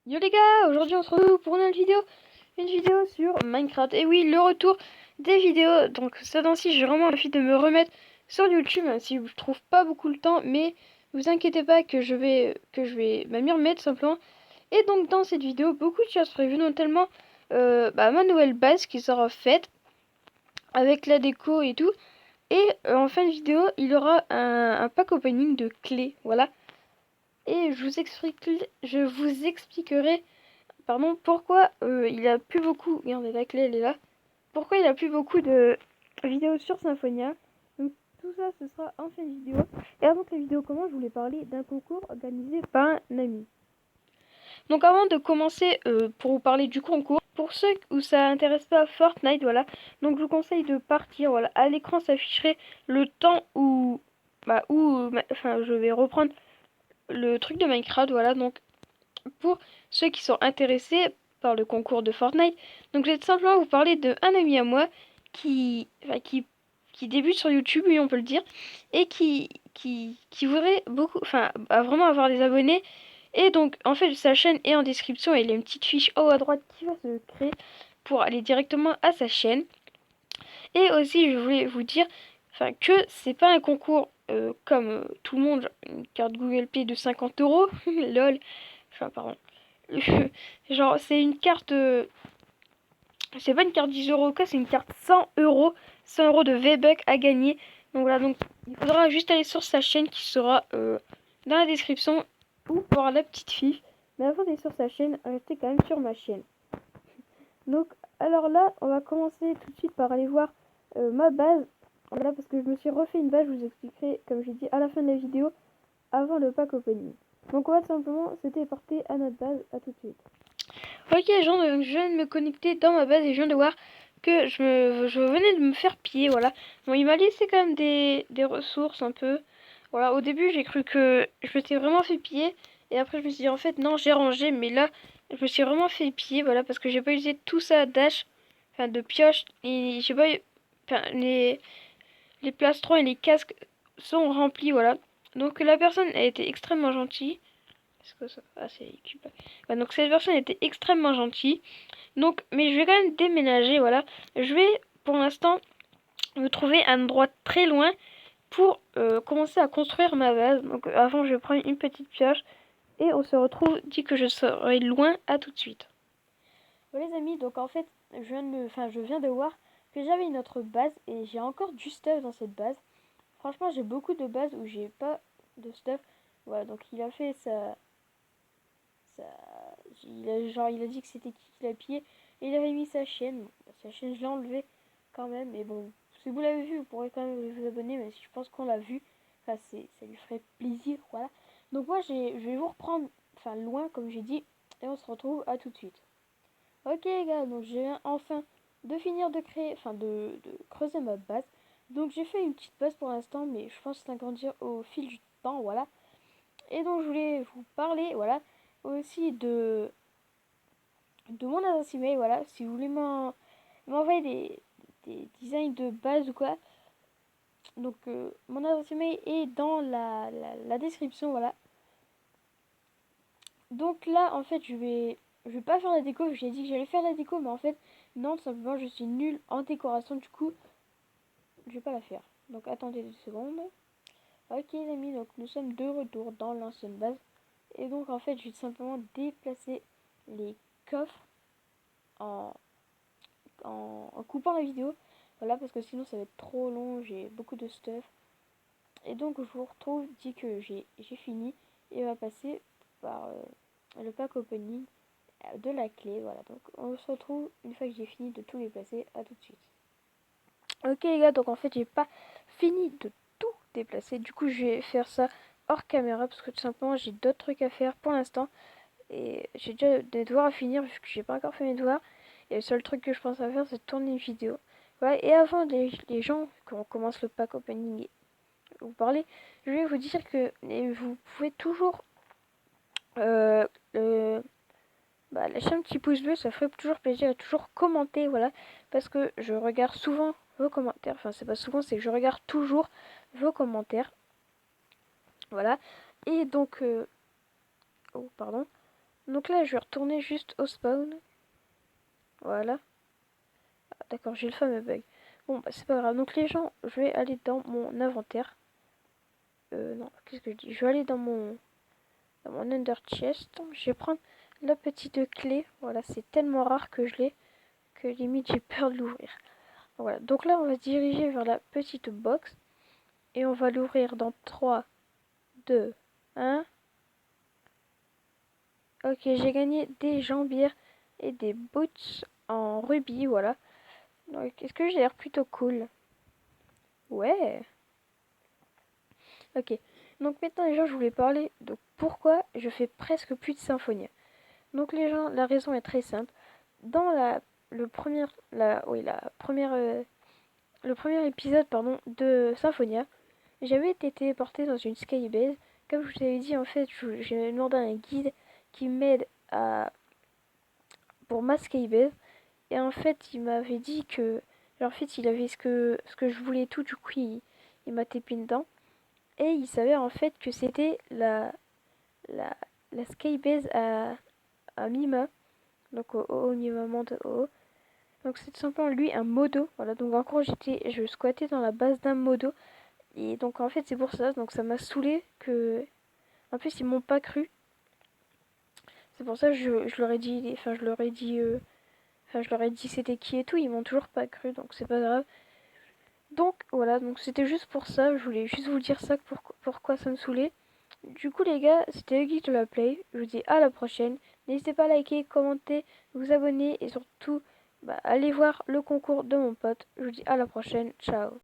Yo les gars, aujourd'hui on se retrouve pour une vidéo sur Minecraft. Et oui, le retour des vidéos. Donc ça temps-ci, j'ai vraiment envie de me remettre sur YouTube, même si je trouve pas beaucoup le temps, mais vous inquiétez pas que je vais m'y remettre simplement. Et donc dans cette vidéo, beaucoup de choses prévues, notamment ma nouvelle base qui sera faite avec la déco et tout. Et en fin de vidéo, il y aura un pack opening de clés, voilà. Et je vous expliquerai pourquoi il a plus beaucoup. Regardez, la clé elle est là. Pourquoi il a plus beaucoup de vidéos sur Symphonia. Donc tout ça ce sera en fin de vidéo. Et avant que la vidéo commence, je voulais parler d'un concours organisé par un ami. Donc avant de commencer pour vous parler du concours, pour ceux où ça intéresse pas Fortnite, voilà. Donc je vous conseille de partir, voilà. À l'écran s'afficherait le temps enfin je vais reprendre le truc de Minecraft, voilà. Donc pour ceux qui sont intéressés par le concours de Fortnite. Donc je vais tout simplement vous parler d'un ami à moi qui débute sur YouTube, oui on peut le dire, et qui voudrait beaucoup, enfin vraiment avoir des abonnés. Et donc en fait sa chaîne est en description et il y a une petite fiche haut à droite qui va se créer pour aller directement à sa chaîne. Et aussi je voulais vous dire que c'est pas un concours comme tout le monde, une carte Google Pay de 50 €, lol, pardon. Genre, c'est une carte. C'est pas une carte 10 € quoi, c'est une carte 100 €. 100 € de V-Bucks à gagner. Donc voilà, donc il faudra juste aller sur sa chaîne qui sera dans la description ou voir la petite fiche. Mais avant d'aller sur sa chaîne, restez quand même sur ma chaîne. Donc, alors là, on va commencer tout de suite par aller voir ma base. Voilà, parce que je me suis refait une base, je vous expliquerai, comme j'ai dit, à la fin de la vidéo, avant le pack opening. Donc on va tout simplement se téléporter à notre base, à tout de suite. Ok, je viens de me connecter dans ma base et je viens de voir que je venais de me faire piller, voilà. Bon, il m'a laissé quand même des ressources un peu. Voilà, au début, j'ai cru que je m'étais vraiment fait piller. Et après, je me suis dit, en fait, non, j'ai rangé. Mais là, je me suis vraiment fait piller, voilà, parce que j'ai pas utilisé tout ça dash, enfin, de pioche. Et j'ai pas eu, enfin, les plastrons et les casques sont remplis, voilà. Donc, la personne a été extrêmement gentille. Est-ce que ça... Ah, c'est cube. Ouais, donc cette personne était extrêmement gentille. Donc, mais je vais quand même déménager, voilà. Je vais, pour l'instant, me trouver un endroit très loin pour commencer à construire ma base. Donc, avant, je vais prendre une petite pioche. Et on se retrouve dès que je serai loin. À tout de suite. Bon, les amis, donc en fait, je viens de voir que j'avais une autre base. Et j'ai encore du stuff dans cette base. Franchement, j'ai beaucoup de bases où j'ai pas de stuff. Voilà, donc il a fait ça, il a dit que c'était qui l'a pillé et il avait mis sa chaîne. Sa chaîne, je l'ai enlevé quand même. Mais bon, si vous l'avez vu, vous pourrez quand même vous abonner. Mais si je pense qu'on l'a vu, enfin, ça lui ferait plaisir. Voilà. Donc, moi, je vais vous reprendre loin, comme j'ai dit. Et on se retrouve à tout de suite. Ok, les gars, donc je viens enfin de finir de créer, de creuser ma base. Donc, j'ai fait une petite base pour l'instant, mais je pense s'agrandir au fil du temps. Voilà. Et donc je voulais vous parler, voilà, aussi de mon adresse email, voilà, si vous voulez m'envoyer des designs de base ou quoi. Donc mon adresse email est dans la description, voilà. Donc là, en fait, je vais pas faire la déco, j'ai dit que j'allais faire la déco, mais en fait, non, tout simplement, je suis nulle en décoration, du coup, je vais pas la faire. Donc attendez 2 secondes. Ok les amis, donc nous sommes de retour dans l'ancienne base. Et donc en fait, je vais tout simplement déplacer les coffres en, en coupant la vidéo. Voilà, parce que sinon ça va être trop long, j'ai beaucoup de stuff. Et donc je vous retrouve dès que j'ai fini et on va passer par le pack opening de la clé. Voilà, donc on se retrouve une fois que j'ai fini de tout les placer. À tout de suite. Ok les gars, donc en fait j'ai pas fini de tout déplacer. Du coup je vais faire ça hors caméra parce que tout simplement j'ai d'autres trucs à faire pour l'instant. Et j'ai déjà des devoirs à finir vu que j'ai pas encore fait mes devoirs. Et le seul truc que je pense à faire c'est de tourner une vidéo. Voilà, et avant les gens, quand on commence le pack opening et vous parler, je vais vous dire que vous pouvez toujours euh, le, lâcher un petit pouce bleu, ça ferait toujours plaisir et toujours commenter, voilà. Parce que je regarde souvent vos commentaires. Enfin c'est pas souvent, c'est que je regarde toujours vos commentaires. Voilà. Et donc oh pardon. Donc là, je vais retourner juste au spawn. Voilà. Ah, d'accord, j'ai le fameux bug. Bon, bah c'est pas grave. Donc les gens, je vais aller dans mon inventaire. Non, qu'est-ce que je dis? Je vais aller dans mon under chest. Je vais prendre la petite clé. Voilà, c'est tellement rare que je l'ai que limite j'ai peur de l'ouvrir. Voilà, donc là on va se diriger vers la petite box et on va l'ouvrir dans 3, 2, 1. Ok, j'ai gagné des jambières et des boots en rubis, voilà. Donc est-ce que j'ai l'air plutôt cool? Ouais. Ok, donc maintenant les gens je voulais parler de pourquoi je fais presque plus de Symphonia. Donc les gens, la raison est très simple. Dans le premier épisode de Symphonia, j'avais été téléporté dans une skybase. Comme je vous avais dit, en fait, j'ai demandé à un guide qui m'aide pour ma skybase. Et en fait, il m'avait dit que. En fait, il avait ce que je voulais tout, du coup, il m'a tapé dedans. Et il savait en fait que c'était la, la skybase à Mima, donc au Mima Monde O. Donc c'est tout simplement lui un modo. Voilà, donc en gros, je squattais dans la base d'un modo. Et donc en fait, c'est pour ça. Donc ça m'a saoulé que. En plus, ils m'ont pas cru. C'est pour ça que je leur ai dit. Enfin, je leur ai dit c'était qui et tout. Ils m'ont toujours pas cru. Donc c'est pas grave. Donc voilà. Donc c'était juste pour ça. Je voulais juste vous dire ça. Pourquoi ça me saoulait. Du coup, les gars, c'était le guide de la play. Je vous dis à la prochaine. N'hésitez pas à liker, commenter, vous abonner. Et surtout, bah, allez voir le concours de mon pote. Je vous dis à la prochaine. Ciao.